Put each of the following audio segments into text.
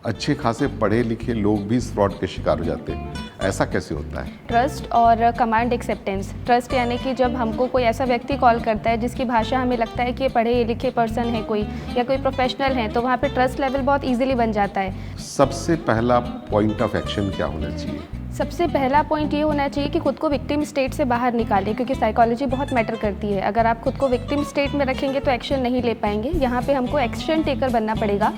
अच्छे खासे पढ़े लिखे लोग भी इस फ्रॉड के शिकार हो जाते हैं। ऐसा कैसे होता है? ट्रस्ट और कमांड एक्सेप्टेंस। ट्रस्ट यानी कि जब हमको कोई ऐसा व्यक्ति कॉल करता है जिसकी भाषा हमें लगता है कि ये पढ़े लिखे पर्सन है कोई या कोई प्रोफेशनल है, तो वहाँ पे ट्रस्ट लेवल बहुत इजीली बन जाता है। सबसे पहला पॉइंट ऑफ एक्शन क्या होना चाहिए? सबसे पहला पॉइंट ये होना चाहिए कि खुद को विक्टिम स्टेट से बाहर निकालें, क्योंकि साइकोलॉजी बहुत मैटर करती है। अगर आप खुद को विक्टिम स्टेट में रखेंगे तो एक्शन नहीं ले पाएंगे। यहाँ पे हमको एक्शन टेकर बनना पड़ेगा।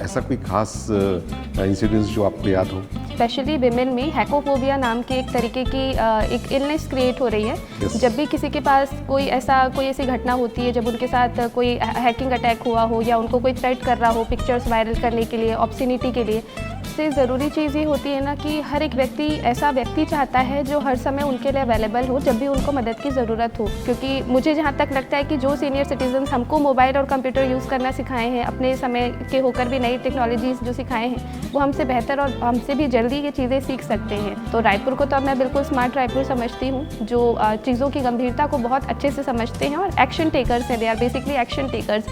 ऐसा कोई खास इंसिडेंस जो आपको याद हो? स्पेशली विमेन में हैकोफोबिया नाम की एक तरीके की एक इलनेस क्रिएट हो रही है। Yes. जब भी किसी के पास कोई ऐसी घटना होती है, जब उनके साथ कोई हैकिंग अटैक हुआ हो या उनको कोई थ्रेट कर रहा हो पिक्चर्स वायरल करने के लिए, ऑब्ससिनिटी के लिए, सबसे ज़रूरी चीज़ ये होती है ना कि हर एक व्यक्ति ऐसा व्यक्ति चाहता है जो हर समय उनके लिए अवेलेबल हो जब भी उनको मदद की ज़रूरत हो। क्योंकि मुझे जहाँ तक लगता है कि जो सीनियर सिटीजन हमको मोबाइल और कंप्यूटर यूज़ करना सिखाए हैं, अपने समय के होकर भी नई टेक्नोलॉजीज़ जो सिखाए हैं, वो हमसे बेहतर और हमसे भी जल्दी ये चीज़ें सीख सकते हैं। तो रायपुर को तो अब मैं बिल्कुल स्मार्ट रायपुर समझती हूँ, जो चीज़ों की गंभीरता को बहुत अच्छे से समझते हैं और एक्शन टेकर्स हैं। They are basically action takers.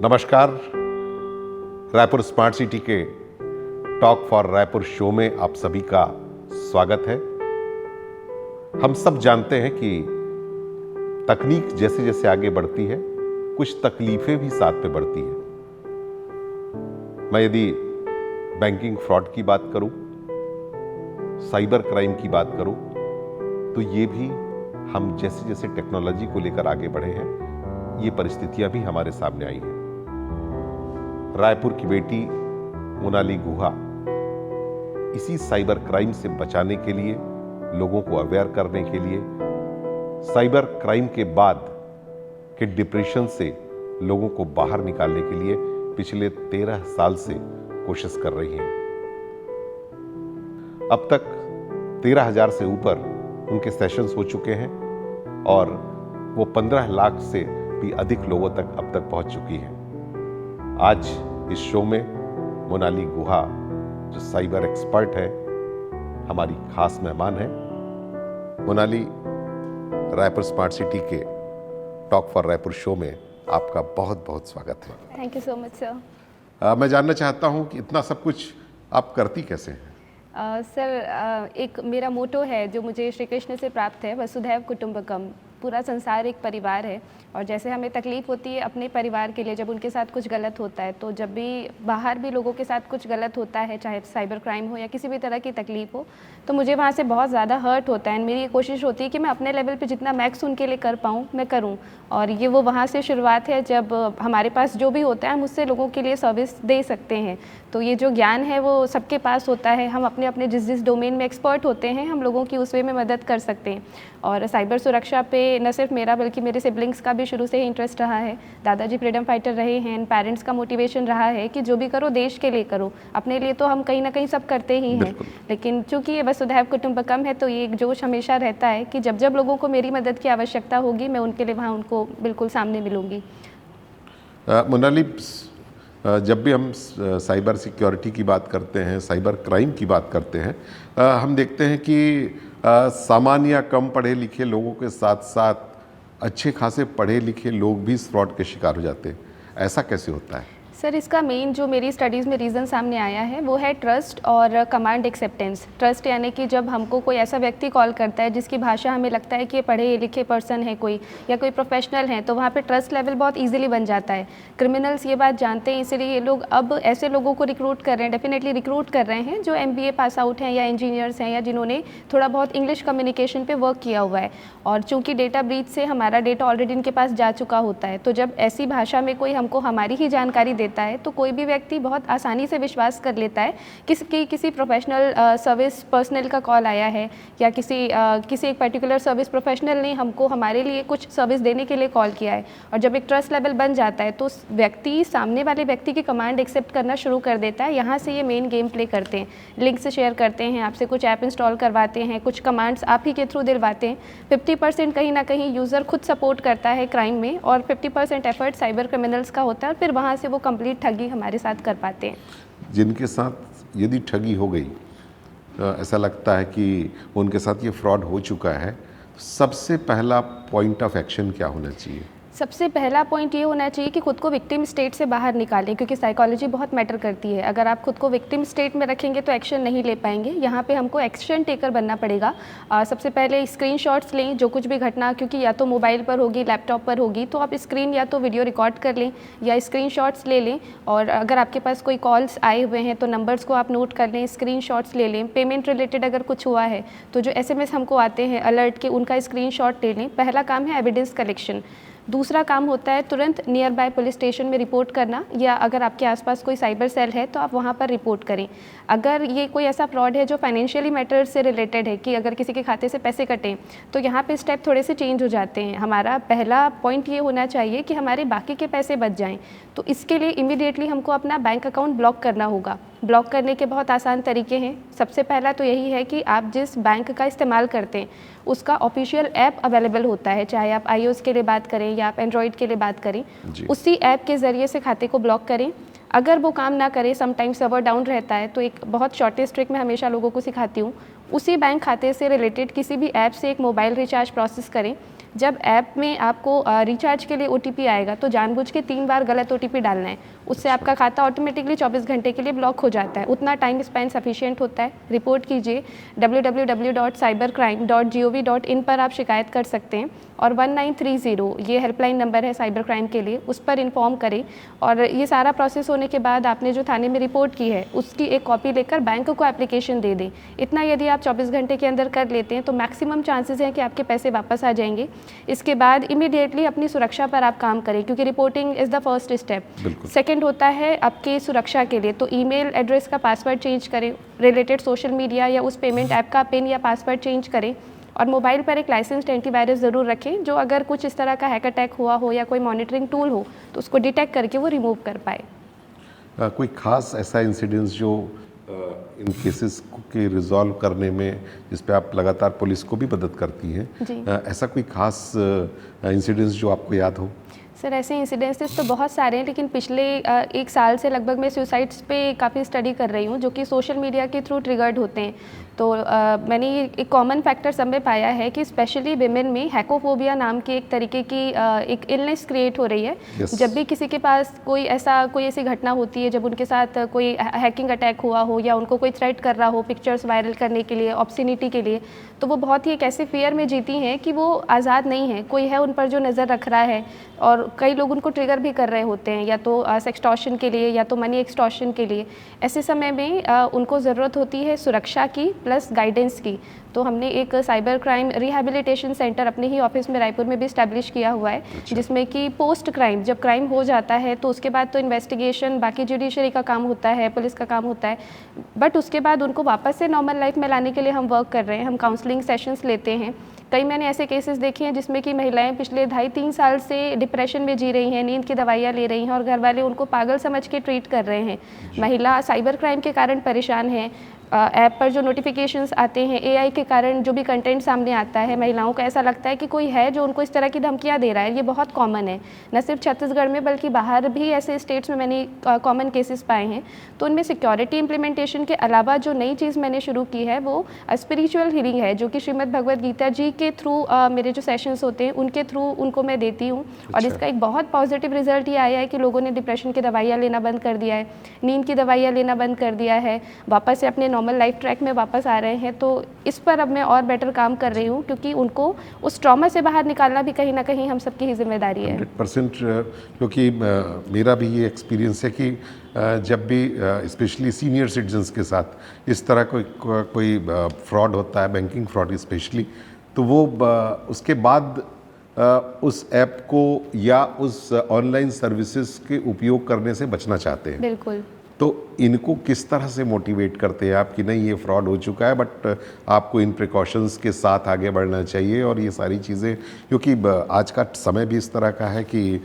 नमस्कार, रायपुर स्मार्ट सिटी के टॉक फॉर रायपुर शो में आप सभी का स्वागत है। हम सब जानते हैं कि तकनीक जैसे जैसे आगे बढ़ती है, कुछ तकलीफें भी साथ में बढ़ती हैं। मैं यदि बैंकिंग फ्रॉड की बात करूं, साइबर क्राइम की बात करूं, तो ये भी हम जैसे जैसे टेक्नोलॉजी को लेकर आगे बढ़े हैं, ये परिस्थितियां भी हमारे सामने आई हैं। रायपुर की बेटी मोनाली गुहा इसी साइबर क्राइम से बचाने के लिए, लोगों को अवेयर करने के लिए, साइबर क्राइम के बाद के डिप्रेशन से लोगों को बाहर निकालने के लिए पिछले 13 साल से कोशिश कर रही हैं। अब तक 13,000 से ऊपर उनके सेशंस हो चुके हैं और वो 15 लाख से भी अधिक लोगों तक अब तक पहुंच चुकी हैं। आज इस शो में मोनाली गुहा, जो साइबर एक्सपर्ट है, हमारी खास मेहमान है। मोनाली, रायपुर स्मार्ट सिटी के टॉक फॉर रायपुर शो में आपका बहुत बहुत स्वागत है। Thank you so much sir. मैं जानना चाहता हूं कि इतना सब कुछ आप करती कैसे हैं? सर, एक मेरा मोटो है जो मुझे श्री कृष्ण से प्राप्त है, वसुधैव कुटुंबकम। पूरा संसार एक परिवार है और जैसे हमें तकलीफ़ होती है अपने परिवार के लिए जब उनके साथ कुछ गलत होता है, तो जब भी बाहर भी लोगों के साथ कुछ गलत होता है, चाहे साइबर क्राइम हो या किसी भी तरह की तकलीफ़ हो, तो मुझे वहाँ से बहुत ज़्यादा हर्ट होता है। मेरी ये कोशिश होती है कि मैं अपने लेवल पे जितना मैक्स उनके लिए कर पाऊँ मैं करूँ। और ये वो वहाँ से शुरुआत है जब हमारे पास जो भी होता है हम उससे लोगों के लिए सर्विस दे सकते हैं। तो ये जो ज्ञान है वो सबके पास होता है। हम अपने अपने जिस डोमेन में एक्सपर्ट होते हैं, हम लोगों की उस वे में मदद कर सकते हैं। और साइबर सुरक्षा पे न सिर्फ मेरा बल्कि मेरे सिबलिंग्स का भी शुरू से ही इंटरेस्ट रहा है। दादाजी फ्रीडम फाइटर रहे हैं, पेरेंट्स का मोटिवेशन रहा है कि जो भी करो देश के लिए करो। अपने लिए तो हम कहीं ना कहीं सब करते ही हैं, लेकिन चूंकि ये वसुधैव कुटुंबकम है तो ये एक जोश हमेशा रहता है कि जब जब लोगों को मेरी मदद की आवश्यकता होगी मैं उनके लिए वहाँ उनको बिल्कुल सामने मिलूंगी। मोनाली, जब भी हम साइबर सिक्योरिटी की बात करते हैं, साइबर क्राइम की बात करते हैं, हम देखते हैं कि सामान्य या कम पढ़े लिखे लोगों के साथ साथ अच्छे खासे पढ़े लिखे लोग भी इस फ्रॉड के शिकार हो जाते हैं। ऐसा कैसे होता है? सर, इसका मेन जो मेरी स्टडीज़ में रीज़न सामने आया है वो है ट्रस्ट और कमांड एक्सेप्टेंस। ट्रस्ट यानी कि जब हमको कोई ऐसा व्यक्ति कॉल करता है जिसकी भाषा हमें लगता है कि ये पढ़े लिखे पर्सन है कोई या कोई प्रोफेशनल है, तो वहाँ पे ट्रस्ट लेवल बहुत इजीली बन जाता है। क्रिमिनल्स ये बात जानते हैं, इसलिए ये लोग अब ऐसे लोगों को रिक्रूट कर रहे हैं, डेफिनेटली रिक्रूट कर रहे हैं जो MBA पास आउट हैं या इंजीनियर्स हैं या जिन्होंने थोड़ा बहुत इंग्लिश कम्युनिकेशन पर वर्क किया हुआ है। और चूँकि डेटा ब्रीच से हमारा डेटा ऑलरेडी इनके पास जा चुका होता है, तो जब ऐसी भाषा में कोई हमको हमारी ही जानकारी देता है तो कोई भी व्यक्ति बहुत आसानी से विश्वास कर लेता है किसी प्रोफेशनल सर्विस पर्सनल का कॉल आया है या किसी एक पर्टिकुलर सर्विस प्रोफेशनल ने हमको हमारे लिए कुछ सर्विस देने के लिए कॉल किया है। और जब एक ट्रस्ट लेवल बन जाता है तो व्यक्ति सामने वाले व्यक्ति की कमांड एक्सेप्ट करना शुरू कर देता है। यहाँ से ये मेन गेम प्ले करते हैं, लिंक से शेयर करते हैं, आपसे कुछ ऐप इंस्टॉल करवाते हैं, कुछ कमांड्स आप ही के थ्रू दिलवाते हैं। 50% कहीं ना कहीं यूज़र खुद सपोर्ट करता है क्राइम में और 50% एफर्ट साइबर क्रिमिनल्स का होता है और फिर वहाँ से वो कंप्लीट ठगी हमारे साथ कर पाते हैं। जिनके साथ यदि ठगी हो गई, ऐसा लगता है कि उनके साथ ये फ्रॉड हो चुका है, सबसे पहला पॉइंट ऑफ एक्शन क्या होना चाहिए? सबसे पहला पॉइंट ये होना चाहिए कि खुद को विक्टिम स्टेट से बाहर निकालें, क्योंकि साइकोलॉजी बहुत मैटर करती है। अगर आप खुद को विक्टिम स्टेट में रखेंगे तो एक्शन नहीं ले पाएंगे। यहाँ पे हमको एक्शन टेकर बनना पड़ेगा। सबसे पहले स्क्रीनशॉट्स लें, जो कुछ भी घटना, क्योंकि या तो मोबाइल पर होगी, लैपटॉप पर होगी, तो आप स्क्रीन या तो वीडियो रिकॉर्ड कर लें या स्क्रीनशॉट्स ले लें। और अगर आपके पास कोई कॉल्स आए हुए हैं तो नंबर्स को आप नोट कर लें, स्क्रीनशॉट्स ले लें। पेमेंट रिलेटेड अगर कुछ हुआ है तो जो SMS हमको आते हैं अलर्ट के, उनका स्क्रीनशॉट ले लें। पहला काम है एविडेंस कलेक्शन। दूसरा काम होता है तुरंत नियर बाय पुलिस स्टेशन में रिपोर्ट करना, या अगर आपके आसपास कोई साइबर सेल है तो आप वहाँ पर रिपोर्ट करें। अगर ये कोई ऐसा फ्रॉड है जो फाइनेंशियली मैटर्स से रिलेटेड है, कि अगर किसी के खाते से पैसे कटें, तो यहाँ पे स्टेप थोड़े से चेंज हो जाते हैं। हमारा पहला पॉइंट ये होना चाहिए कि हमारे बाकी के पैसे बच जाएँ। तो इसके लिए इमीडिएटली हमको अपना बैंक अकाउंट ब्लॉक करना होगा। ब्लॉक करने के बहुत आसान तरीके हैं। सबसे पहला तो यही है कि आप जिस बैंक का इस्तेमाल करते हैं उसका ऑफिशियल ऐप अवेलेबल होता है, चाहे आप iOS के लिए बात करें या आप एंड्रॉयड के लिए बात करें, उसी ऐप के ज़रिए से खाते को ब्लॉक करें। अगर वो काम ना करे, समटाइम्स सर्वर डाउन रहता है, तो एक बहुत शॉर्टेस्ट ट्रिक मैं हमेशा लोगों को सिखाती हूँ, उसी बैंक खाते से रिलेटेड किसी भी ऐप से एक मोबाइल रिचार्ज प्रोसेस करें। जब ऐप में आपको रिचार्ज के लिए OTP आएगा तो जानबूझ के 3 बार गलत OTP डालना है, उससे आपका खाता ऑटोमेटिकली 24 घंटे के लिए ब्लॉक हो जाता है। उतना टाइम स्पेंड सफिशिएंट होता है। रिपोर्ट कीजिए, www.cybercrime.gov.in पर आप शिकायत कर सकते हैं, और 1930 ये हेल्पलाइन नंबर है साइबर क्राइम के लिए, उस पर इन्फॉर्म करें। और ये सारा प्रोसेस होने के बाद आपने जो थाने में रिपोर्ट की है उसकी एक कॉपी लेकर बैंक को एप्लीकेशन दे दें। इतना यदि आप 24 घंटे के अंदर कर लेते हैं तो मैक्सिमम चांसेस हैं कि आपके पैसे वापस आ जाएंगे। इसके बाद इमीडिएटली अपनी सुरक्षा पर आप काम करें, क्योंकि reporting is the first step. Second होता है आपकी सुरक्षा के लिए, तो ईमेल एड्रेस का पासवर्ड चेंज करें, रिलेटेड सोशल मीडिया या उस पेमेंट ऐप का पिन या पासवर्ड चेंज करें, और मोबाइल पर एक लाइसेंस्ड एंटीवायरस ज़रूर रखें, जो अगर कुछ इस तरह का हैक अटैक हुआ हो या कोई मॉनिटरिंग टूल हो तो उसको डिटेक्ट करके वो रिमूव कर पाए। कोई खास ऐसा इंसिडेंस जो इन केसेस के रिजॉल्व करने में, जिस पे आप लगातार पुलिस को भी मदद करती हैं, ऐसा कोई खास इंसिडेंस जो आपको याद हो? सर, ऐसे इंसिडेंसेस तो बहुत सारे हैं, लेकिन पिछले 1 साल से लगभग मैं सुसाइड्स पे काफ़ी स्टडी कर रही हूँ, जो कि सोशल मीडिया के थ्रू ट्रिगर्ड होते हैं। तो मैंने ये एक कॉमन फैक्टर सब में पाया है कि स्पेशली विमेन में हैकोफोबिया नाम की एक तरीके की एक इलनेस क्रिएट हो रही है। जब भी किसी के पास कोई ऐसी घटना होती है, जब उनके साथ कोई हैकिंग अटैक हुआ हो या उनको कोई थ्रेट कर रहा हो पिक्चर्स वायरल करने के लिए, ऑब्सिनिटी के लिए, तो वो बहुत ही एक ऐसे फियर में जीती हैं कि वो आज़ाद नहीं है, कोई है उन पर जो नज़र रख रहा है, और कई लोग उनको ट्रिगर भी कर रहे होते हैं, या तो सेक्सटॉर्शन के लिए या तो मनी एक्सटॉर्शन के लिए। ऐसे समय में उनको ज़रूरत होती है सुरक्षा की प्लस गाइडेंस की। तो हमने एक साइबर क्राइम रिहैबिलिटेशन सेंटर अपने ही ऑफिस में रायपुर में भी इस्टेब्लिश किया हुआ है, जिसमें कि पोस्ट क्राइम, जब क्राइम हो जाता है तो उसके बाद तो इन्वेस्टिगेशन बाकी जुडिशरी का काम होता है, पुलिस का काम होता है, बट उसके बाद उनको वापस से नॉर्मल लाइफ में लाने के लिए हम वर्क कर रहे हैं। हम काउंसलिंग सेशंस लेते हैं। कई मैंने ऐसे केसेस देखे हैं जिसमें कि महिलाएं पिछले 2.5-3 साल से डिप्रेशन में जी रही हैं, नींद की दवाइयाँ ले रही हैं, और घर वाले उनको पागल समझ के ट्रीट कर रहे हैं। महिला साइबर क्राइम के कारण परेशान है। ऐप पर जो नोटिफिकेशंस आते हैं, AI के कारण जो भी कंटेंट सामने आता है, महिलाओं को ऐसा लगता है कि कोई है जो उनको इस तरह की धमकियाँ दे रहा है। ये बहुत कॉमन है, न सिर्फ छत्तीसगढ़ में बल्कि बाहर भी ऐसे स्टेट्स में मैंने कॉमन केसेस पाए हैं। तो उनमें सिक्योरिटी इम्प्लीमेंटेशन के अलावा जो नई चीज़ मैंने शुरू की है वो स्पिरिचुअल हीलिंग है, जो कि श्रीमद् भगवद गीता जी के थ्रू मेरे जो सेशंस होते हैं उनके थ्रू उनको मैं देती हूँ। और इसका एक बहुत पॉजिटिव रिजल्ट ये आया है कि लोगों ने डिप्रेशन की दवाइयाँ लेना बंद कर दिया है, नींद की दवाइयाँ लेना बंद कर दिया है, वापस से अपने नॉर्मल लाइफ ट्रैक में वापस आ रहे हैं। तो इस पर अब मैं और बेटर काम कर रही हूँ, क्योंकि उनको उस ट्रॉमा से बाहर निकालना भी कहीं ना कहीं हम सबकी ही जिम्मेदारी है। 100%, क्योंकि मेरा भी ये एक्सपीरियंस है कि जब भी स्पेशली सीनियर सिटीजन्स के साथ इस तरह कोई फ्रॉड होता है, बैंकिंग फ्रॉड स्पेशली, तो वो उसके बाद उस ऐप को या उस ऑनलाइन सर्विसेज के उपयोग करने से बचना चाहते हैं। बिल्कुल। तो इनको किस तरह से मोटिवेट करते हैं आप कि नहीं, ये फ्रॉड हो चुका है, बट आपको इन प्रिकॉशंस के साथ आगे बढ़ना चाहिए, और ये सारी चीज़ें, क्योंकि आज का समय भी इस तरह का है कि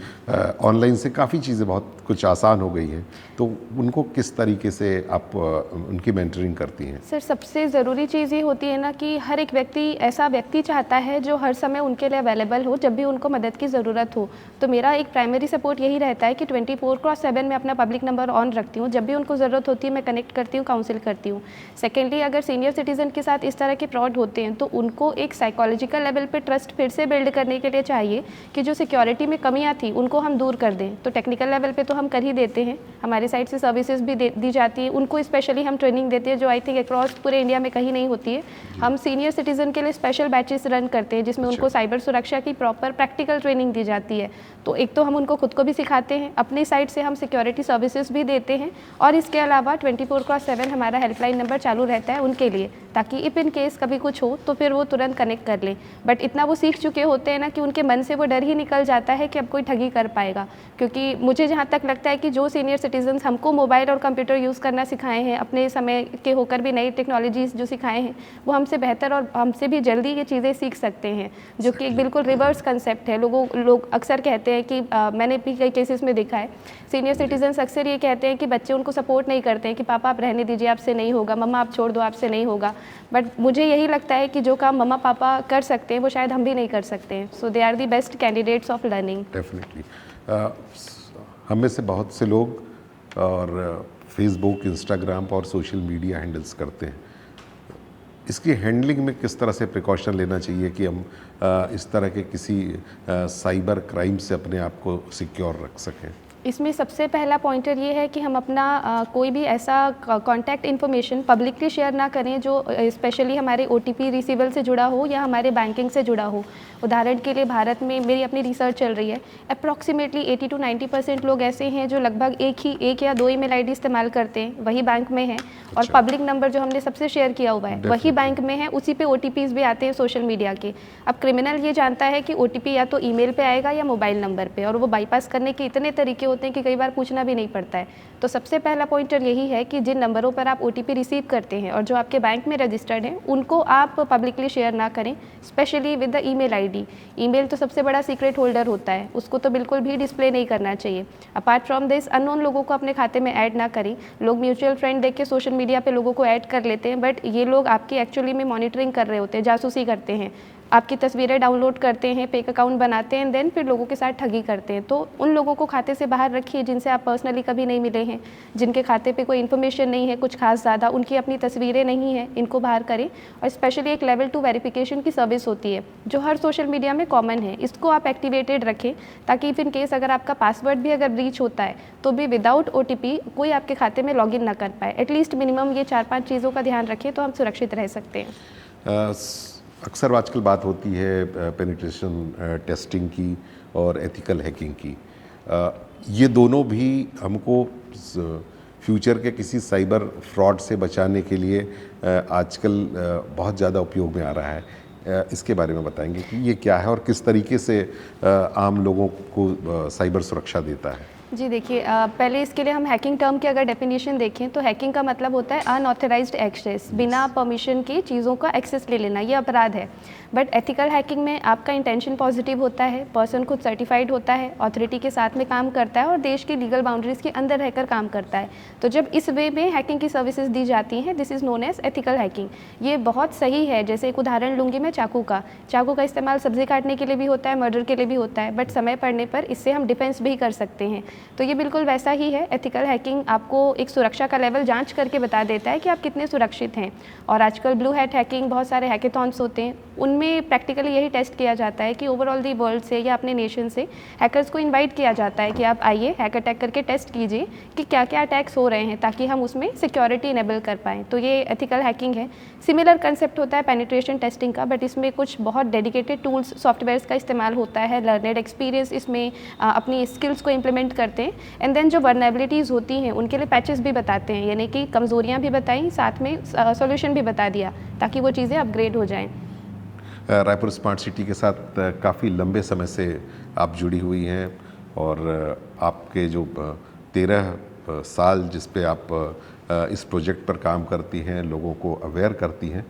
ऑनलाइन से काफ़ी चीज़ें बहुत कुछ आसान हो गई हैं, तो उनको किस तरीके से आप उनकी मेंटरिंग करती हैं? सर, सबसे ज़रूरी चीज़ ये होती है ना कि हर एक व्यक्ति ऐसा व्यक्ति चाहता है जो हर समय उनके लिए अवेलेबल हो जब भी उनको मदद की ज़रूरत हो। तो मेरा एक प्राइमरी सपोर्ट यही रहता है कि 24/7 मैं अपना पब्लिक नंबर ऑन रखती हूँ। जब भी उनको ज़रूरत होती है मैं कनेक्ट करती हूँ, काउंसिल करती हूँ। सेकेंडली, अगर सीनियर सिटीज़न के साथ इस तरह के फ्रॉड होते हैं तो उनको एक साइकोलॉजिकल लेवल पे ट्रस्ट फिर से बिल्ड करने के लिए चाहिए कि जो सिक्योरिटी में कमियाँ थी उनको हम दूर कर दें। तो टेक्निकल लेवल पे तो हम कर ही देते हैं, हमारी साइड से सर्विसेज भी दी जाती है उनको, स्पेशली हम ट्रेनिंग देते हैं जो आई थिंक अक्रॉस पूरे इंडिया में कहीं नहीं होती है। हम सीनियर सिटीज़न के लिए स्पेशल बैचेस रन करते हैं जिसमें उनको साइबर सुरक्षा की प्रॉपर प्रैक्टिकल ट्रेनिंग दी जाती है। तो एक तो हम उनको खुद को भी सिखाते हैं, अपनी साइड से हम सिक्योरिटी सर्विसेज भी देते हैं, और इसके अलावा 24/7 हमारा हेल्पलाइन नंबर चालू रहता है उनके लिए, ताकि इफ इन केस कभी कुछ हो तो फिर वो तुरंत कनेक्ट कर लें। बट इतना वो सीख चुके होते हैं ना कि उनके मन से वो डर ही निकल जाता है कि अब कोई ठगी कर पाएगा। क्योंकि मुझे जहाँ तक लगता है कि जो सीनियर सिटीजन्स हमको मोबाइल और कंप्यूटर यूज़ करना सिखाए हैं, अपने समय के होकर भी नई टेक्नोलॉजीज़ जो सिखाए हैं, वो हमसे बेहतर और हमसे भी जल्दी ये चीज़ें सीख सकते हैं, जो कि एक बिल्कुल रिवर्स कंसेप्ट है। लोग अक्सर कहते हैं कि मैंने भी कई केसेस में देखा है, सीनियर सिटीजन्स अक्सर ये कहते हैं कि बच्चे उनको सपोर्ट नहीं करते हैं कि पापा आप रहने दीजिए, आपसे नहीं होगा, मम्मा आप छोड़ दो, आपसे नहीं होगा। बट मुझे यही लगता है कि जो काम मम्मा पापा कर सकते हैं वो शायद हम भी नहीं कर सकते हैं। So they are the best candidates of learning. Definitely हम में से बहुत से लोग और फेसबुक, इंस्टाग्राम और सोशल मीडिया हैंडल्स करते हैं। इसकी हैंडलिंग में किस तरह से प्रिकॉशन लेना चाहिए कि हम इस तरह के किसी साइबर क्राइम से अपने आप को सिक्योर रख सकें? इसमें सबसे पहला पॉइंटर ये है कि हम अपना कोई भी ऐसा कॉन्टैक्ट इन्फॉर्मेशन पब्लिकली शेयर ना करें जो स्पेशली हमारे OTP रिसीवल से जुड़ा हो या हमारे बैंकिंग से जुड़ा हो। उदाहरण के लिए भारत में मेरी अपनी रिसर्च चल रही है, अप्रॉक्सीमेटली 80 to 90% लोग ऐसे हैं जो लगभग एक या दो ईमेल ID इस्तेमाल करते हैं, वही बैंक में है, और पब्लिक नंबर जो हमने सबसे शेयर किया हुआ है वही बैंक में है, उसी पे OTPs भी आते हैं सोशल मीडिया के। अब क्रिमिनल ये जानता है कि OTP या तो ईमेल पे आएगा या मोबाइल नंबर पे, और वो बाईपास करने के इतने तरीके होते हैं कि कई बार पूछना भी नहीं पड़ता है। तो सबसे पहला पॉइंटर यही है कि जिन नंबरों पर आप OTP रिसीव करते हैं और जो आपके बैंक में रजिस्टर्ड हैं उनको आप पब्लिकली शेयर ना करें, specially with the email ID। Email तो सबसे बड़ा सीक्रेट होल्डर होता है, उसको तो बिल्कुल भी डिस्प्ले नहीं करना चाहिए। अपार्ट फ्रॉम दिस, अननोन लोगों को अपने खाते में ऐड ना करें। लोग म्यूचुअल फ्रेंड देख के सोशल मीडिया पे लोगों को ऐड कर लेते हैं, बट ये लोग आपकी एक्चुअली में मॉनिटरिंग कर रहे होते हैं, जासूसी करते हैं, आपकी तस्वीरें डाउनलोड करते हैं, फेक अकाउंट बनाते हैं, देन फिर लोगों के साथ ठगी करते हैं। तो उन लोगों को खाते से बाहर रखिए जिनसे आप पर्सनली कभी नहीं मिले हैं, जिनके खाते पे कोई इन्फॉर्मेशन नहीं है कुछ खास ज़्यादा, उनकी अपनी तस्वीरें नहीं हैं, इनको बाहर करें। और स्पेशली एक लेवल 2 वेरिफिकेशन की सर्विस होती है जो हर सोशल मीडिया में कॉमन है, इसको आप एक्टिवेटेड रखें, ताकि इफ इन केस अगर आपका पासवर्ड भी अगर ब्रीच होता है तो भी विदाउट OTP कोई आपके खाते में लॉगिन ना कर पाए। एटलीस्ट मिनिमम ये 4-5 चीज़ों का ध्यान रखें तो हम सुरक्षित रह सकते हैं। अक्सर आजकल बात होती है पेनिट्रेशन टेस्टिंग की और एथिकल हैकिंग की। ये दोनों भी हमको फ्यूचर के किसी साइबर फ्रॉड से बचाने के लिए आजकल बहुत ज़्यादा उपयोग में आ रहा है। इसके बारे में बताएंगे कि ये क्या है और किस तरीके से आम लोगों को साइबर सुरक्षा देता है? जी देखिए, पहले इसके लिए हम हैकिंग टर्म की अगर डेफिनेशन देखें तो हैकिंग का मतलब होता है अनऑथराइज्ड एक्सेस, बिना परमिशन के चीज़ों का एक्सेस ले लेना, ये अपराध है। बट एथिकल हैकिंग में आपका इंटेंशन पॉजिटिव होता है, पर्सन खुद सर्टिफाइड होता है, अथॉरिटी के साथ में काम करता है और देश की लीगल बाउंड्रीज़ के अंदर रहकर काम करता है। तो जब इस वे में हैकिंग की सर्विसेज दी जाती हैं, this is known as ethical hacking. ये बहुत सही है। जैसे एक उदाहरण लूँगी मैं चाकू का इस्तेमाल सब्जी काटने के लिए भी होता है, मर्डर के लिए भी होता है, बट समय पड़ने पर इससे हम डिफेंस भी कर सकते हैं। तो ये बिल्कुल वैसा ही है। एथिकल हैकिंग आपको एक सुरक्षा का लेवल जांच करके बता देता है कि आप कितने सुरक्षित हैं। और आजकल ब्लू हैट हैकिंग, बहुत सारे हैकेथॉन्स होते हैं, उनमें प्रैक्टिकली यही टेस्ट किया जाता है कि ओवरऑल दी वर्ल्ड से या अपने नेशन से हैकर्स को इनवाइट किया जाता है कि आप आइए हैक अटैक करके टेस्ट कीजिए कि क्या क्या अटैक्स हो रहे हैं, ताकि हम उसमें सिक्योरिटी इनेबल कर पाएँ। तो ये एथिकल हैकिंग है। सिमिलर कंसेप्ट होता है पेनिट्रेशन टेस्टिंग का, बट इसमें कुछ बहुत डेडिकेटेड टूल्स, सॉफ्टवेयर्स का इस्तेमाल होता है। लर्नेड एक्सपीरियंस इसमें अपनी स्किल्स को इम्प्लीमेंट करते हैं, एंड देन जो वर्नेबिलिटीज़ होती हैं उनके लिए पैचेस भी बताते हैं, यानी कि कमज़ोरियाँ भी बताई, साथ में सॉल्यूशन भी बता दिया, ताकि वो चीज़ें अपग्रेड हो जाएं। रायपुर स्मार्ट सिटी के साथ काफ़ी लंबे समय से आप जुड़ी हुई हैं, और आपके जो 13 साल जिस पे आप इस प्रोजेक्ट पर काम करती हैं, लोगों को अवेयर करती हैं,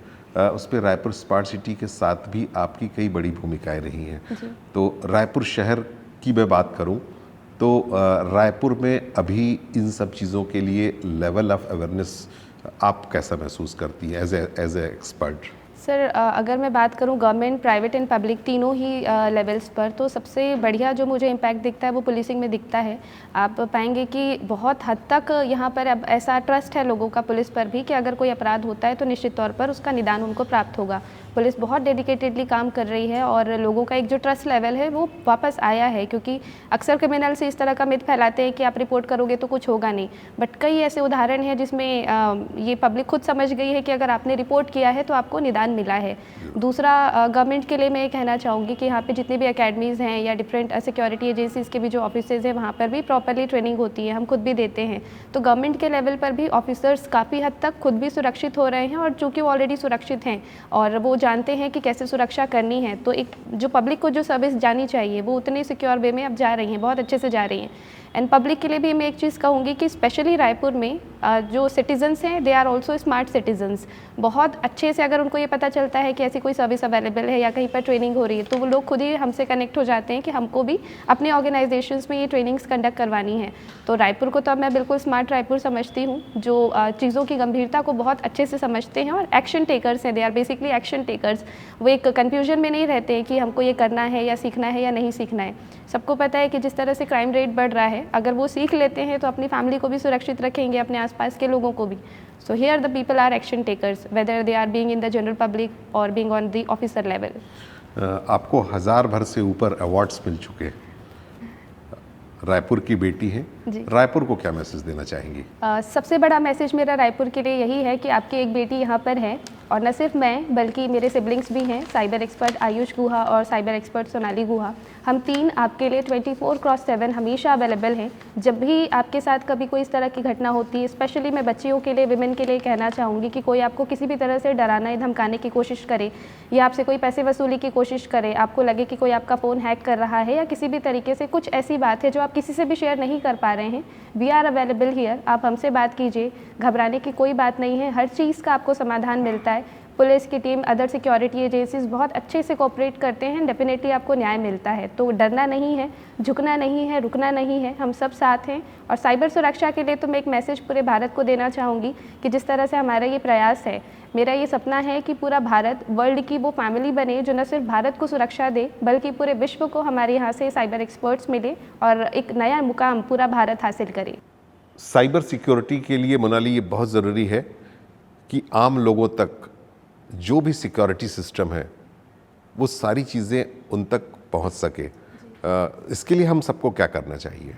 उस पर रायपुर स्मार्ट सिटी के साथ भी आपकी कई बड़ी भूमिकाएं रही हैं। तो रायपुर शहर की मैं बात करूं तो रायपुर में अभी इन सब चीज़ों के लिए लेवल ऑफ अवेयरनेस आप कैसा महसूस करती हैं एज ए एक्सपर्ट? सर अगर मैं बात करूं गवर्नमेंट, प्राइवेट एंड पब्लिक तीनों ही लेवल्स पर, तो सबसे बढ़िया जो मुझे इम्पैक्ट दिखता है वो पुलिसिंग में दिखता है। आप पाएंगे कि बहुत हद तक यहाँ पर अब ऐसा ट्रस्ट है लोगों का पुलिस पर भी कि अगर कोई अपराध होता है तो निश्चित तौर पर उसका निदान उनको प्राप्त होगा। पुलिस बहुत डेडिकेटेडली काम कर रही है और लोगों का एक जो ट्रस्ट लेवल है वो वापस आया है, क्योंकि अक्सर क्रिमिनल्स इस तरह का मिथ फैलाते हैं कि आप रिपोर्ट करोगे तो कुछ होगा नहीं, बट कई ऐसे उदाहरण हैं जिसमें ये पब्लिक खुद समझ गई है कि अगर आपने रिपोर्ट किया है तो आपको निदान मिला है। दूसरा, गवर्नमेंट के लिए मैं ये कहना चाहूँगी कि यहाँ पे जितनी भी अकेडमीज़ हैं या डिफरेंट सिक्योरिटी एजेंसीज़ के भी जो ऑफिसेज हैं वहाँ पर भी प्रॉपरली ट्रेनिंग होती है, हम खुद भी देते हैं। तो गवर्नमेंट के लेवल पर भी ऑफिसर्स काफ़ी हद तक खुद भी सुरक्षित हो रहे हैं, और चूँकि वो ऑलरेडी सुरक्षित हैं और वो जानते हैं कि कैसे सुरक्षा करनी है, तो एक जो पब्लिक को जो सर्विस जानी चाहिए वो उतनी सिक्योर वे में अब जा रही हैं, बहुत अच्छे से जा रही हैं। एंड पब्लिक के लिए भी मैं एक चीज़ कहूँगी कि स्पेशली रायपुर में जो सिटीजन्स हैं they are also smart citizens. बहुत अच्छे से अगर उनको ये पता चलता है कि ऐसी कोई सर्विस अवेलेबल है या कहीं पर ट्रेनिंग हो रही है, तो वो लोग खुद ही हमसे कनेक्ट हो जाते हैं कि हमको भी अपने ऑर्गेनाइजेशंस में ये ट्रेनिंग्स कंडक्ट करवानी है। तो रायपुर को तो अब मैं बिल्कुल स्मार्ट रायपुर समझती हूँ, जो चीज़ों की गंभीरता को बहुत अच्छे से समझते हैं और एक्शन टेकर्स हैं। They are basically action takers. वो एक कन्फ्यूजन में नहीं रहते हैं कि हमको ये करना है या सीखना है या नहीं सीखना है। सबको पता है कि जिस तरह से क्राइम रेट बढ़ रहा है, अगर वो सीख लेते हैं तो अपनी फैमिली को भी सुरक्षित रखेंगे, अपने आसपास के लोगों को भी। So here the people are action takers, whether they are being in the general public और being on the officer level. आपको 1000 भर से ऊपर अवार्ड्स मिल चुके हैं, रायपुर की बेटी हैं, रायपुर को क्या मैसेज देना चाहेंगी? सबसे बड़ा मैसेज मेरा रायपुर के लिए यही है कि आपकी एक बेटी यहाँ पर है, और न सिर्फ मैं बल्कि मेरे सिबलिंग्स भी हैं, साइबर एक्सपर्ट आयुष गुहा और साइबर एक्सपर्ट सोनाली गुहा। हम तीन आपके लिए 24/7 हमेशा अवेलेबल हैं। जब भी आपके साथ कभी कोई इस तरह की घटना होती है, स्पेशली मैं बच्चियों के लिए, विमेन के लिए कहना चाहूँगी कि कोई आपको किसी भी तरह से डराना या धमकाने की कोशिश करे या आपसे कोई पैसे वसूली की कोशिश करे, आपको लगे कि कोई आपका फ़ोन हैक कर रहा है या किसी भी तरीके से कुछ ऐसी बात है जो आप किसी से भी शेयर नहीं कर पा रहे हैं, वी आर अवेलेबल हियर। आप हमसे बात कीजिए, घबराने की कोई बात नहीं है, हर चीज़ का आपको समाधान मिलता है। पुलिस की टीम, अदर सिक्योरिटी एजेंसीज बहुत अच्छे से कोऑपरेट करते हैं, डेफिनेटली आपको न्याय मिलता है। तो डरना नहीं है, झुकना नहीं है, रुकना नहीं है, हम सब साथ हैं। और साइबर सुरक्षा के लिए तो मैं एक मैसेज पूरे भारत को देना चाहूँगी कि जिस तरह से हमारा ये प्रयास है, मेरा ये सपना है कि पूरा भारत वर्ल्ड की वो फैमिली बने जो न सिर्फ भारत को सुरक्षा दे बल्कि पूरे विश्व को हमारे यहाँ से साइबर एक्सपर्ट्स मिले और एक नया मुकाम पूरा भारत हासिल करे। साइबर सिक्योरिटी के लिए मोनाली ये बहुत ज़रूरी है कि आम लोगों तक जो भी सिक्योरिटी सिस्टम है वो सारी चीज़ें उन तक पहुंच सके। इसके लिए हम सबको क्या करना चाहिए?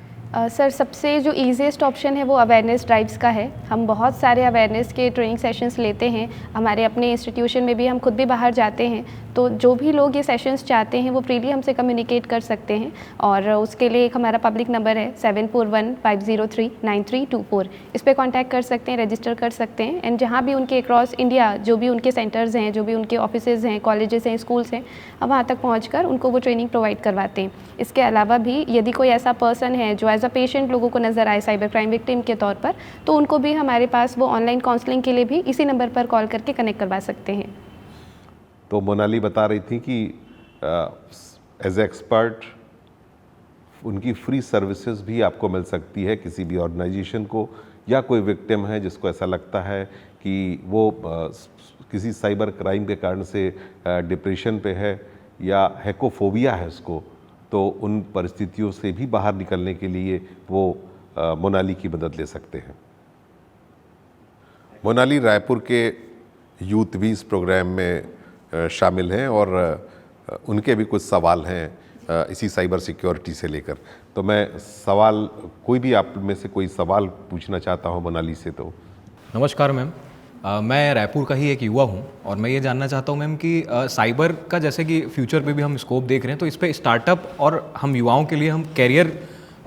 सर, सबसे जो ईजीएस्ट ऑप्शन है वो अवेयरनेस ड्राइव्स का है। हम बहुत सारे अवेयरनेस के ट्रेनिंग सेशंस लेते हैं, हमारे अपने इंस्टीट्यूशन में भी, हम खुद भी बाहर जाते हैं। तो जो भी लोग ये सेशंस चाहते हैं वो फ्रीली हमसे कम्युनिकेट कर सकते हैं, और उसके लिए एक हमारा पब्लिक नंबर है 7415039324। इस पर कॉन्टैक्ट कर सकते हैं, रजिस्टर कर सकते हैं। एंड जहाँ भी उनके अक्रॉस इंडिया जो भी उनके सेंटर्स हैं, जो भी उनके ऑफिसेज़ हैं, कॉलेजेस हैं, स्कूल्स हैं, हम वहाँ तक पहुँच कर उनको वो ट्रेनिंग प्रोवाइड करवाते हैं। इसके अलावा भी यदि कोई ऐसा पर्सन है जो एज अ पेशेंट लोगों को नज़र आए साइबर क्राइम विक्टिम के तौर पर, तो उनको भी हमारे पास वो ऑनलाइन काउंसलिंग के लिए भी इसी नंबर पर कॉल करके कनेक्ट करवा सकते हैं। तो मोनाली बता रही थी कि एज एक्सपर्ट उनकी फ्री सर्विसेज भी आपको मिल सकती है किसी भी ऑर्गेनाइजेशन को, या कोई विक्टिम है जिसको ऐसा लगता है कि वो किसी साइबर क्राइम के कारण से डिप्रेशन पे है या हैकोफोबिया है उसको, तो उन परिस्थितियों से भी बाहर निकलने के लिए वो मोनाली की मदद ले सकते हैं। मोनाली रायपुर के यूथ भी इस प्रोग्राम में शामिल हैं और उनके भी कुछ सवाल हैं इसी साइबर सिक्योरिटी से लेकर। तो मैं सवाल, कोई भी आप में से कोई सवाल पूछना चाहता हूं मोनाली से। तो नमस्कार मैम, मैं रायपुर का ही एक युवा हूं और मैं ये जानना चाहता हूं मैम कि साइबर का जैसे कि फ्यूचर पे भी हम स्कोप देख रहे हैं, तो इस पे स्टार्टअप और हम युवाओं के लिए हम कैरियर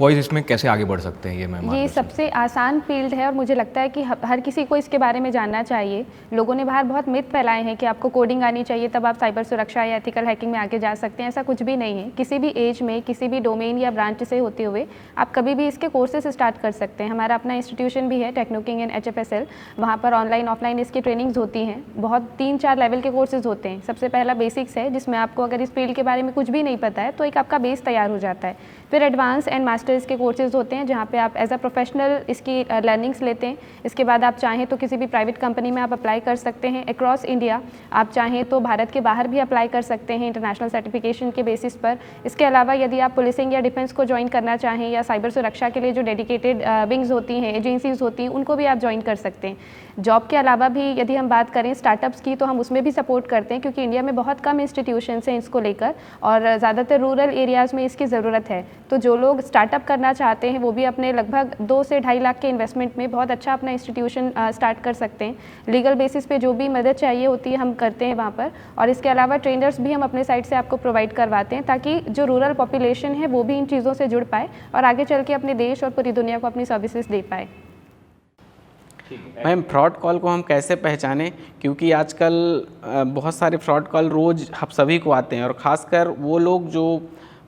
वाइज इसमें कैसे आगे बढ़ सकते हैं? ये सबसे आसान फील्ड है और मुझे लगता है कि हर किसी को इसके बारे में जानना चाहिए। लोगों ने बाहर बहुत मिथ फैलाए हैं कि आपको कोडिंग आनी चाहिए तब आप साइबर सुरक्षा या एथिकल हैकिंग में आगे जा सकते हैं। ऐसा कुछ भी नहीं है। किसी भी एज में, किसी भी डोमेन या ब्रांच से होते हुए आप कभी भी इसके कोर्सेज स्टार्ट कर सकते हैं। हमारा अपना इंस्टीट्यूशन भी है, टेक्नोकिंग एंड HFSL। वहाँ पर ऑनलाइन ऑफलाइन इसकी ट्रेनिंग्स होती हैं। बहुत 3-4 लेवल के कोर्सेज होते हैं। सबसे पहला बेसिक्स है, जिसमें आपको अगर इस फील्ड के बारे में कुछ भी नहीं पता है तो एक आपका बेस तैयार हो जाता है। फिर एडवांस एंड मास्टर्स के कोर्सेज़ होते हैं जहाँ पे आप एज अ प्रोफेशनल इसकी लर्निंग्स लेते हैं। इसके बाद आप चाहें तो किसी भी प्राइवेट कंपनी में आप अप्लाई कर सकते हैं अक्रॉस इंडिया। आप चाहें तो भारत के बाहर भी अप्लाई कर सकते हैं इंटरनेशनल सर्टिफिकेशन के बेसिस पर। इसके अलावा यदि आप पुलिसिंग या डिफेंस को ज्वाइन करना चाहें या साइबर सुरक्षा के लिए जो डेडिकेटेड विंग्स होती हैं, एजेंसीज होती हैं, उनको भी आप ज्वाइन कर सकते हैं। जॉब के अलावा भी यदि हम बात करें स्टार्टअप्स की तो हम उसमें भी सपोर्ट करते हैं, क्योंकि इंडिया में बहुत कम इंस्टीट्यूशंस हैं इसको लेकर और ज़्यादातर रूरल एरियाज़ में इसकी ज़रूरत है। तो जो लोग स्टार्टअप करना चाहते हैं वो भी अपने लगभग 2 से 2.5 लाख के इन्वेस्टमेंट में बहुत अच्छा अपना इंस्टीट्यूशन स्टार्ट कर सकते हैं। लीगल बेसिस पे जो भी मदद चाहिए होती है हम करते हैं वहाँ पर, और इसके अलावा ट्रेनर्स भी हम अपने साइड से आपको प्रोवाइड करवाते हैं ताकि जो रूरल पॉपुलेशन है वो भी इन चीज़ों से जुड़ पाए और आगे चल के अपने देश और पूरी दुनिया को अपनी सर्विसेज दे पाए। मैम, फ्रॉड कॉल को हम कैसे पहचानें, क्योंकि आजकल बहुत सारे फ्रॉड कॉल रोज़ हम सभी को आते हैं और ख़ासकर वो लोग जो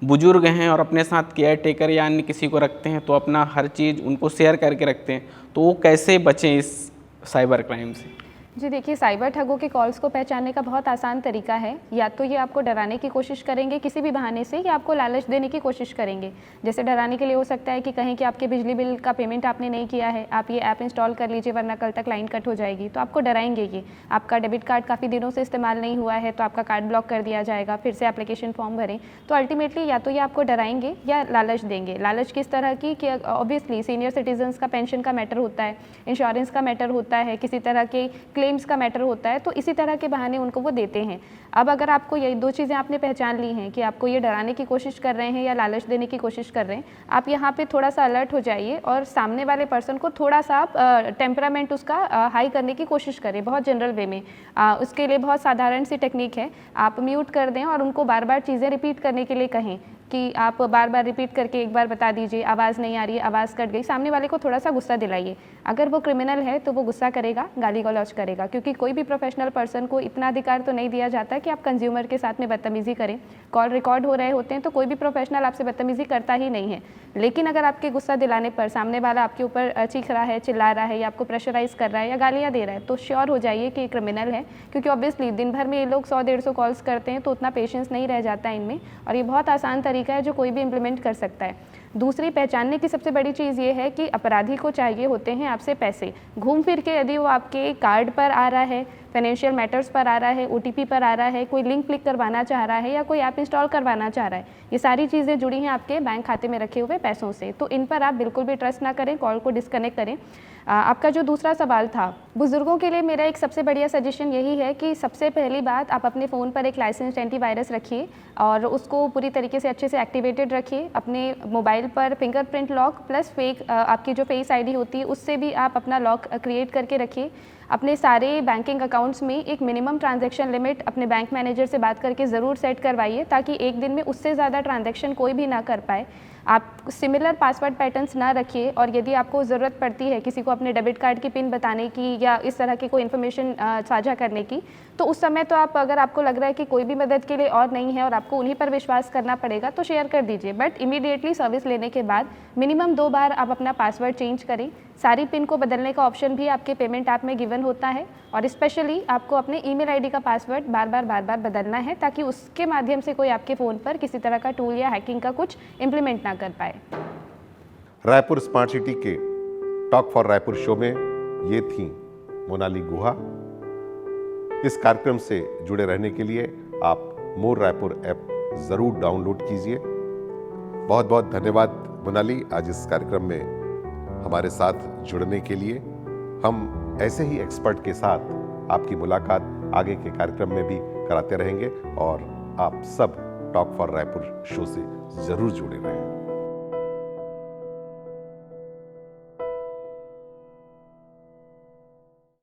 बुजुर्ग हैं और अपने साथ केयर टेकर या अन्य किसी को रखते हैं तो अपना हर चीज़ उनको शेयर करके रखते हैं, तो वो कैसे बचें इस साइबर क्राइम से? जी देखिए, साइबर ठगों के कॉल्स को पहचानने का बहुत आसान तरीका है। या तो ये आपको डराने की कोशिश करेंगे किसी भी बहाने से, या आपको लालच देने की कोशिश करेंगे। जैसे डराने के लिए हो सकता है कि कहें कि आपके बिजली बिल का पेमेंट आपने नहीं किया है, आप ये ऐप इंस्टॉल कर लीजिए वरना कल तक लाइन कट हो जाएगी। तो आपको डराएंगे ये। आपका डेबिट कार्ड काफ़ी दिनों से इस्तेमाल नहीं हुआ है तो आपका कार्ड ब्लॉक कर दिया जाएगा, फिर से एप्लीकेशन फॉर्म भरें। तो अल्टीमेटली या तो ये आपको डराएंगे या लालच देंगे। लालच किस तरह की कि ऑब्वियसली सीनियर सिटीजन्स का पेंशन का मैटर होता है, इंश्योरेंस का मैटर होता है, किसी तरह के क्लेम्स का मैटर होता है, तो इसी तरह के बहाने उनको वो देते हैं। अब अगर आपको यही 2 चीज़ें आपने पहचान ली हैं कि आपको ये डराने की कोशिश कर रहे हैं या लालच देने की कोशिश कर रहे हैं, आप यहाँ पे थोड़ा सा अलर्ट हो जाइए और सामने वाले पर्सन को थोड़ा सा आप टेम्परामेंट उसका हाई करने की कोशिश करें बहुत जनरल वे में। उसके लिए बहुत साधारण सी टेक्निक है, आप म्यूट कर दें और उनको बार बार चीज़ें रिपीट करने के लिए कहें कि आप बार बार रिपीट करके एक बार बता दीजिए, आवाज़ नहीं आ रही है, आवाज़ कट गई। सामने वाले को थोड़ा सा गुस्सा दिलाइए। अगर वो क्रिमिनल है तो वो गुस्सा करेगा, गाली गलौज करेगा, क्योंकि कोई भी प्रोफेशनल पर्सन को इतना अधिकार तो नहीं दिया जाता कि आप कंज्यूमर के साथ में बदतमीज़ी करें। कॉल रिकॉर्ड हो रहे होते हैं तो कोई भी प्रोफेशनल आपसे बदतमीज़ी करता ही नहीं है। लेकिन अगर आपके गुस्सा दिलाने पर सामने वाला आपके ऊपर चीख रहा है, चिल्ला रहा है या आपको प्रेशराइज़ कर रहा है या गालियाँ दे रहा है, तो श्योर हो जाइए कि क्रिमिनल है, क्योंकि ऑब्वियसली दिन भर में ये लोग 100-150 कॉल्स करते हैं तो उतना पेशेंस नहीं रह जाता है इनमें। और ये बहुत आसान तरीका है जो कोई भी इम्प्लीमेंट कर सकता है। दूसरी पहचानने की सबसे बड़ी चीज़ ये है कि अपराधी को चाहिए होते हैं आपसे पैसे। घूम फिर के यदि वो आपके कार्ड पर आ रहा है, फाइनेंशियल मैटर्स पर आ रहा है, OTP पर आ रहा है, कोई लिंक क्लिक करवाना चाह रहा है या कोई ऐप इंस्टॉल करवाना चाह रहा है, ये सारी चीज़ें जुड़ी हैं आपके बैंक खाते में रखे हुए पैसों से। तो इन पर आप बिल्कुल भी ट्रस्ट ना करें, कॉल को डिस्कनेक्ट करें। आपका जो दूसरा सवाल था, बुज़ुर्गों के लिए मेरा एक सबसे बढ़िया सजेशन यही है कि सबसे पहली बात आप अपने फ़ोन पर एक लाइसेंस्ड एंटीवायरस रखिए और उसको पूरी तरीके से अच्छे से एक्टिवेटेड रखिए। अपने मोबाइल पर फिंगरप्रिंट लॉक प्लस फेक आपकी जो फेस ID होती है उससे भी आप अपना लॉक क्रिएट करके रखिए। अपने सारे बैंकिंग अकाउंट्स में एक मिनिमम ट्रांजैक्शन लिमिट अपने बैंक मैनेजर से बात करके ज़रूर सेट करवाइए, ताकि एक दिन में उससे ज़्यादा ट्रांजैक्शन कोई भी ना कर पाए। आप सिमिलर पासवर्ड पैटर्न्स ना रखिए, और यदि आपको ज़रूरत पड़ती है किसी को अपने डेबिट कार्ड की पिन बताने की या इस तरह की कोई इन्फॉर्मेशन साझा करने की, तो उस समय तो आप, अगर आपको लग रहा है कि कोई भी मदद के लिए और नहीं है और आपको उन्हीं पर विश्वास करना पड़ेगा, तो शेयर कर दीजिए। बट इमीडिएटली सर्विस लेने के बाद मिनिमम 2 बार आप अपना पासवर्ड चेंज करें। सारी पिन को बदलने का ऑप्शन भी आपके पेमेंट ऐप में गिवन होता है, और स्पेशली आपको अपने ईमेल ID का पासवर्ड बार बार बदलना है, ताकि उसके माध्यम से कोई आपके फ़ोन पर किसी तरह का टूल या हैकिंग का कुछ इम्प्लीमेंट ना कर पाए। रायपुर स्मार्ट सिटी के टॉक फॉर रायपुर शो में ये थी मोनाली गुहा। इस कार्यक्रम से जुड़े रहने के लिए आप मोर रायपुर ऐप जरूर डाउनलोड कीजिए। बहुत बहुत धन्यवाद मोनाली, आज इस कार्यक्रम में हमारे साथ जुड़ने के लिए। हम ऐसे ही एक्सपर्ट के साथ आपकी मुलाकात आगे के कार्यक्रम में भी कराते रहेंगे, और आप सब टॉक फॉर रायपुर शो से जरूर जुड़े रहें।